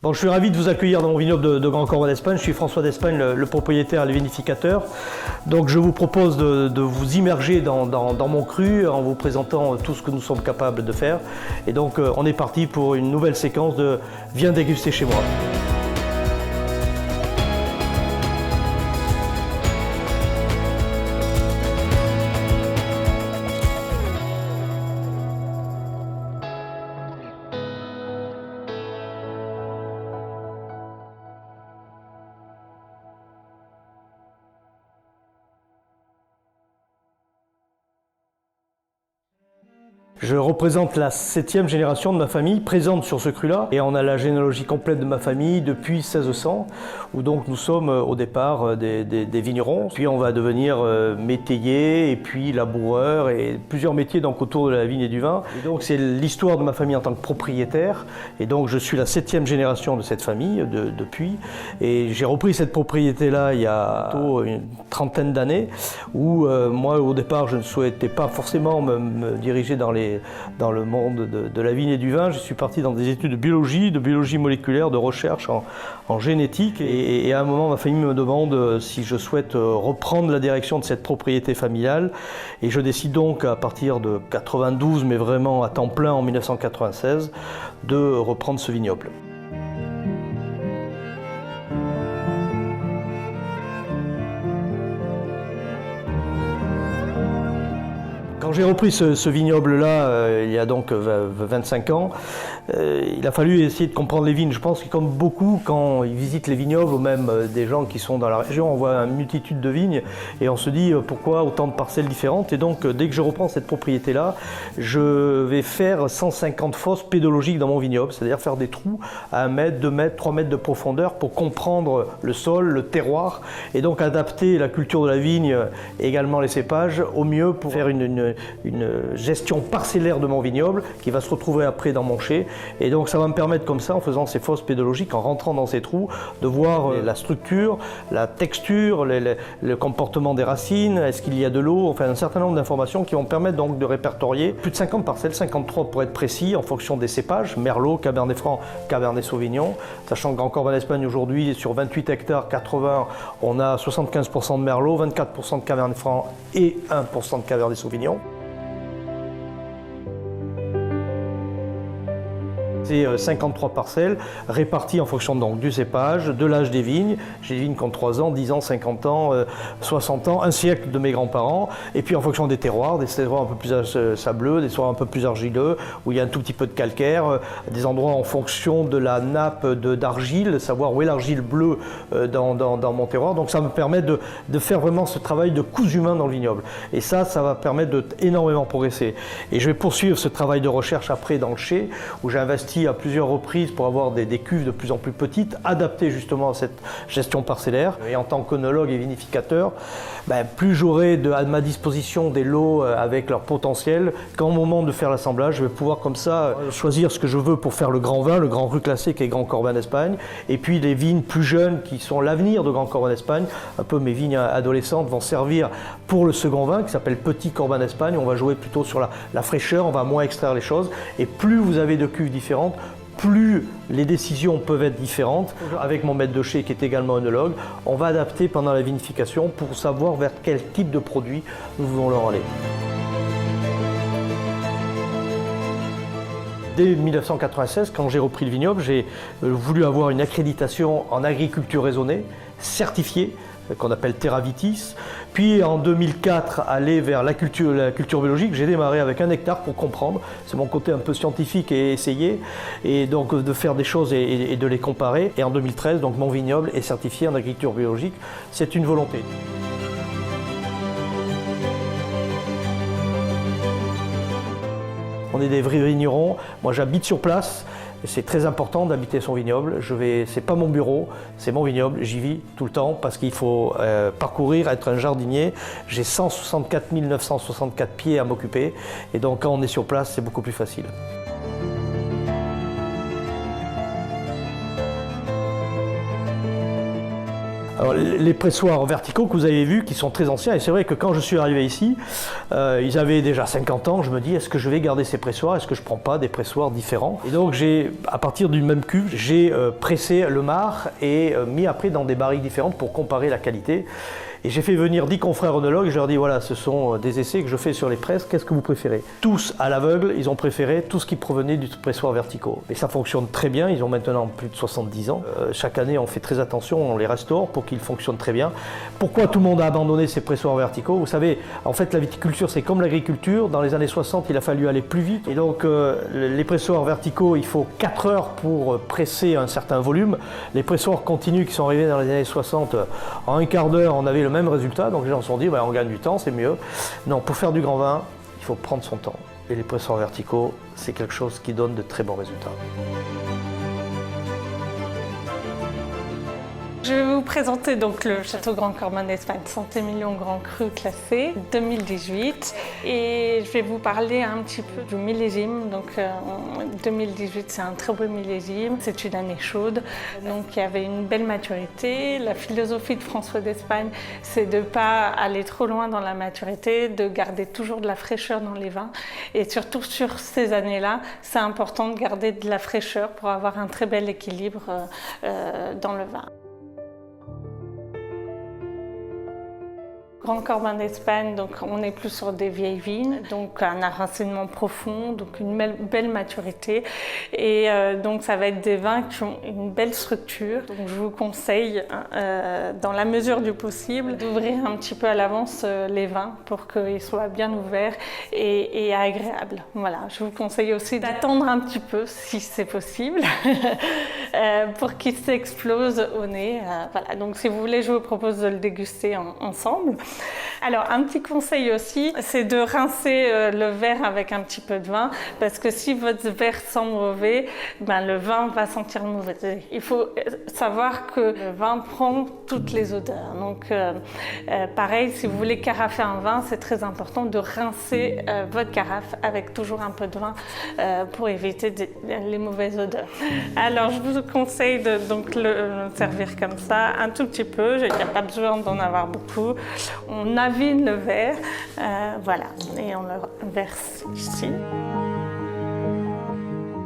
Donc, je suis ravi de vous accueillir dans mon vignoble de Grand Corban d'Espagne. Je suis François d'Espagne, le propriétaire et le vinificateur. Donc je vous propose de vous immerger dans mon cru en vous présentant tout ce que nous sommes capables de faire. Et donc on est parti pour une nouvelle séquence de « Viens déguster chez moi ». Je représente la 7e génération de ma famille présente sur ce cru-là et on a la généalogie complète de ma famille depuis 1600 où donc nous sommes au départ des vignerons. Puis on va devenir métayer et puis laboureur et plusieurs métiers donc autour de la vigne et du vin. Et donc c'est l'histoire de ma famille en tant que propriétaire et donc je suis la 7e génération de cette famille depuis et j'ai repris cette propriété-là il y a une trentaine d'années où moi au départ je ne souhaitais pas forcément me diriger dans le monde de la vigne et du vin. Je suis parti dans des études de biologie moléculaire, de recherche en génétique. Et à un moment, ma famille me demande si je souhaite reprendre la direction de cette propriété familiale. Et je décide donc, à partir de 92, mais vraiment à temps plein en 1996, de reprendre ce vignoble. Quand j'ai repris ce vignoble-là, il y a donc 25 ans, il a fallu essayer de comprendre les vignes. Je pense que comme beaucoup, quand ils visitent les vignobles, ou même des gens qui sont dans la région, on voit une multitude de vignes et on se dit pourquoi autant de parcelles différentes. Et donc dès que je reprends cette propriété-là, je vais faire 150 fosses pédologiques dans mon vignoble, c'est-à-dire faire des trous à 1 mètre, 2 mètres, 3 mètres de profondeur pour comprendre le sol, le terroir et donc adapter la culture de la vigne et également les cépages au mieux pour faire une gestion parcellaire de mon vignoble qui va se retrouver après dans mon chai. Et donc ça va me permettre comme ça, en faisant ces fosses pédologiques, en rentrant dans ces trous, de voir la structure, la texture, le comportement des racines, est-ce qu'il y a de l'eau, enfin un certain nombre d'informations qui vont me permettre donc de répertorier plus de 50 parcelles, 53 pour être précis, en fonction des cépages, Merlot, Cabernet Franc, Cabernet Sauvignon, sachant que Grand Corban d'Espagne aujourd'hui, sur 28 hectares, 80, on a 75% de Merlot, 24% de Cabernet Franc et 1% de Cabernet Sauvignon. C'est 53 parcelles réparties en fonction donc, du cépage, de l'âge des vignes. J'ai des vignes qui ont 3 ans, 10 ans, 50 ans, 60 ans, un siècle de mes grands-parents. Et puis en fonction des terroirs, des terroirs un peu plus sableux, des terroirs un peu plus argileux, où il y a un tout petit peu de calcaire, des endroits en fonction de la nappe d'argile, savoir où est l'argile bleue dans mon terroir. Donc ça me permet de faire vraiment ce travail de cousu humain dans le vignoble. Et ça va permettre d'énormément progresser. Et je vais poursuivre ce travail de recherche après dans le chai, où j'ai investi à plusieurs reprises pour avoir des cuves de plus en plus petites, adaptées justement à cette gestion parcellaire. Et en tant qu'œnologue et vinificateur, plus j'aurai à ma disposition des lots avec leur potentiel, qu'au moment de faire l'assemblage, je vais pouvoir comme ça choisir ce que je veux pour faire le grand vin, le grand cru classé qui est Grand Corban d'Espagne, et puis les vignes plus jeunes qui sont l'avenir de Grand Corban d'Espagne, un peu mes vignes adolescentes vont servir pour le second vin qui s'appelle Petit Corban d'Espagne. On va jouer plutôt sur la fraîcheur, on va moins extraire les choses, et plus vous avez de cuves différentes, plus les décisions peuvent être différentes. Avec mon maître de chai qui est également œnologue, on va adapter pendant la vinification pour savoir vers quel type de produit nous voulons leur aller. Dès 1996, quand j'ai repris le vignoble, j'ai voulu avoir une accréditation en agriculture raisonnée, certifiée, qu'on appelle Terravitis. Puis en 2004, aller vers la culture biologique, j'ai démarré avec 1 hectare pour comprendre. C'est mon côté un peu scientifique et essayer, et donc de faire des choses et de les comparer. Et en 2013, donc mon vignoble est certifié en agriculture biologique. C'est une volonté. On est des vrais vignerons. Moi, j'habite sur place. C'est très important d'habiter son vignoble. C'est pas mon bureau, c'est mon vignoble. J'y vis tout le temps parce qu'il faut parcourir, être un jardinier. J'ai 164 964 pieds à m'occuper. Et donc, quand on est sur place, c'est beaucoup plus facile. Alors, les pressoirs verticaux que vous avez vus, qui sont très anciens, et c'est vrai que quand je suis arrivé ici, ils avaient déjà 50 ans, je me dis, est-ce que je vais garder ces pressoirs, est-ce que je ne prends pas des pressoirs différents? Et donc, à partir du même cuve, j'ai pressé le marc et mis après dans des barriques différentes pour comparer la qualité. Et j'ai fait venir 10 confrères œnologues, je leur ai dit voilà, ce sont des essais que je fais sur les presses, qu'est-ce que vous préférez? Tous à l'aveugle, ils ont préféré tout ce qui provenait du pressoir verticaux. Et ça fonctionne très bien, ils ont maintenant plus de 70 ans. Chaque année, on fait très attention, on les restaure pour qu'ils fonctionnent très bien. Pourquoi tout le monde a abandonné ces pressoirs verticaux? Vous savez, en fait, la viticulture, c'est comme l'agriculture. Dans les années 60, il a fallu aller plus vite. Et donc, les pressoirs verticaux, il faut 4 heures pour presser un certain volume. Les pressoirs continus qui sont arrivés dans les années 60, en un quart d'heure, on avait le même résultat, donc les gens se sont dit on gagne du temps, c'est mieux. Non, pour faire du grand vin, il faut prendre son temps. Et les pressoirs verticaux, c'est quelque chose qui donne de très bons résultats. Je vais vous présenter donc le Château Grand Corban d'Espagne, Santé Million Grand Cru classé 2018, et je vais vous parler un petit peu du millésime. Donc 2018, c'est un très beau millésime, c'est une année chaude, donc il y avait une belle maturité. La philosophie de François d'Espagne, c'est de ne pas aller trop loin dans la maturité, de garder toujours de la fraîcheur dans les vins, et surtout sur ces années-là, c'est important de garder de la fraîcheur pour avoir un très bel équilibre dans le vin. Grand Corban d'Espagne, donc on est plus sur des vieilles vignes, donc un enracinement profond, donc une belle maturité, et donc ça va être des vins qui ont une belle structure. Donc je vous conseille, dans la mesure du possible, d'ouvrir un petit peu à l'avance les vins pour qu'ils soient bien ouverts et agréables. Voilà, je vous conseille aussi d'attendre un petit peu si c'est possible pour qu'ils s'explosent au nez. Voilà, donc si vous voulez, je vous propose de le déguster ensemble. Alors un petit conseil aussi, c'est de rincer le verre avec un petit peu de vin, parce que si votre verre sent mauvais, le vin va sentir mauvais. Il faut savoir que le vin prend toutes les odeurs. Donc pareil, si vous voulez carafer un vin, c'est très important de rincer votre carafe avec toujours un peu de vin pour éviter les mauvaises odeurs. Alors je vous conseille de donc le servir comme ça, un tout petit peu, il n'y a pas besoin d'en avoir beaucoup. On avine le verre, voilà, et on le verse ici.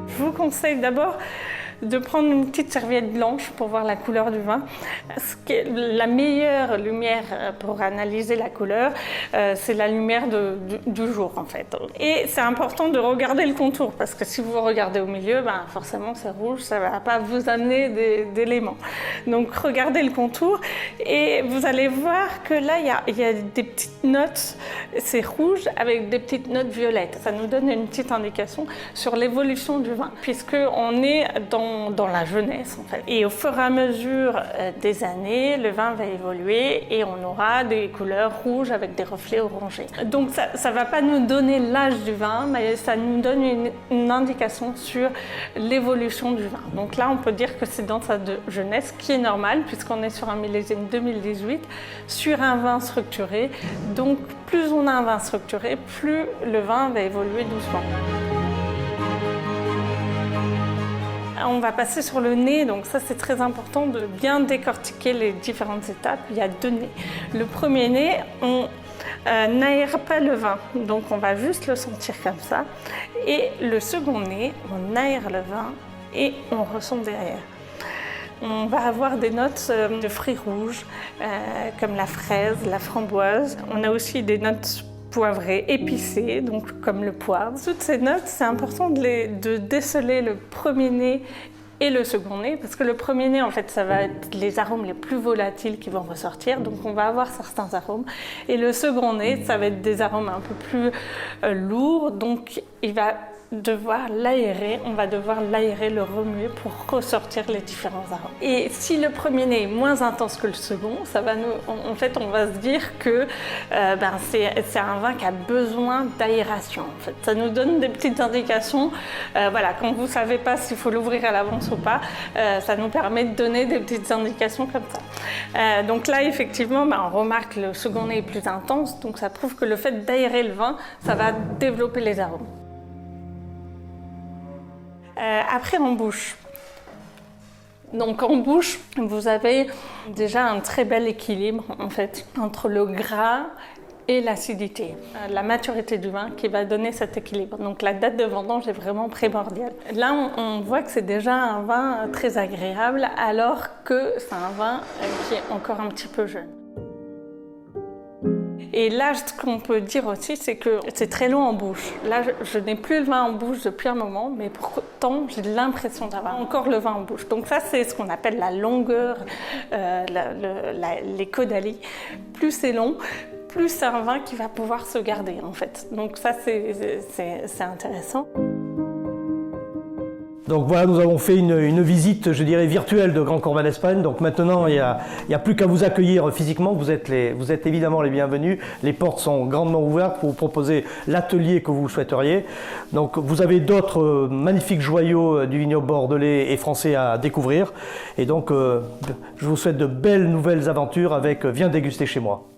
Je vous conseille d'abord de prendre une petite serviette blanche pour voir la couleur du vin. La meilleure lumière pour analyser la couleur, c'est la lumière du jour en fait. Et c'est important de regarder le contour, parce que si vous regardez au milieu, forcément c'est rouge, ça ne va pas vous amener d'éléments. Donc regardez le contour et vous allez voir que là il y a des petites notes, c'est rouge avec des petites notes violettes. Ça nous donne une petite indication sur l'évolution du vin, puisqu'on est dans la jeunesse en fait. Et au fur et à mesure des années, le vin va évoluer et on aura des couleurs rouges avec des reflets orangés. Donc ça ne va pas nous donner l'âge du vin, mais ça nous donne une indication sur l'évolution du vin. Donc là, on peut dire que c'est dans sa jeunesse, qui est normal puisqu'on est sur un millésime 2018, sur un vin structuré. Donc plus on a un vin structuré, plus le vin va évoluer doucement. On va passer sur le nez, donc ça c'est très important de bien décortiquer les différentes étapes. Il y a 2 nez. Le premier nez, on n'aère pas le vin, donc on va juste le sentir comme ça. Et le second nez, on aère le vin et on ressent derrière. On va avoir des notes de fruits rouges, comme la fraise, la framboise. On a aussi des notes poivré, épicé, donc comme le poivre. Toutes ces notes, c'est important de déceler le premier nez et le second nez, parce que le premier nez, en fait, ça va être les arômes les plus volatiles qui vont ressortir, donc on va avoir certains arômes. Et le second nez, ça va être des arômes un peu plus lourds, donc il va devoir l'aérer, on va devoir l'aérer, le remuer pour ressortir les différents arômes. Et si le premier nez est moins intense que le second, ça va en fait, on va se dire que c'est un vin qui a besoin d'aération. En fait, ça nous donne des petites indications. Voilà, quand vous savez pas s'il faut l'ouvrir à l'avance ou pas, ça nous permet de donner des petites indications comme ça. Donc là, effectivement, on remarque que le second nez est plus intense, donc ça prouve que le fait d'aérer le vin, ça va développer les arômes. Après en bouche, Donc en bouche, vous avez déjà un très bel équilibre en fait entre le gras et l'acidité. La maturité du vin qui va donner cet équilibre. Donc la date de vendange est vraiment primordiale. Là, on voit que c'est déjà un vin très agréable alors que c'est un vin qui est encore un petit peu jeune. Et là, ce qu'on peut dire aussi, c'est que c'est très long en bouche. Là, je n'ai plus le vin en bouche depuis un moment, mais pourtant, j'ai l'impression d'avoir encore le vin en bouche. Donc ça, c'est ce qu'on appelle la longueur, les caudalies. Plus c'est long, plus c'est un vin qui va pouvoir se garder, en fait. Donc ça, c'est intéressant. Donc voilà, nous avons fait une visite, je dirais, virtuelle de Grand Corval Espagne. Donc maintenant, il n'y a plus qu'à vous accueillir physiquement. Vous êtes évidemment les bienvenus. Les portes sont grandement ouvertes pour vous proposer l'atelier que vous souhaiteriez. Donc vous avez d'autres magnifiques joyaux du vignoble bordelais et français à découvrir. Et donc, je vous souhaite de belles nouvelles aventures avec Viens déguster chez moi.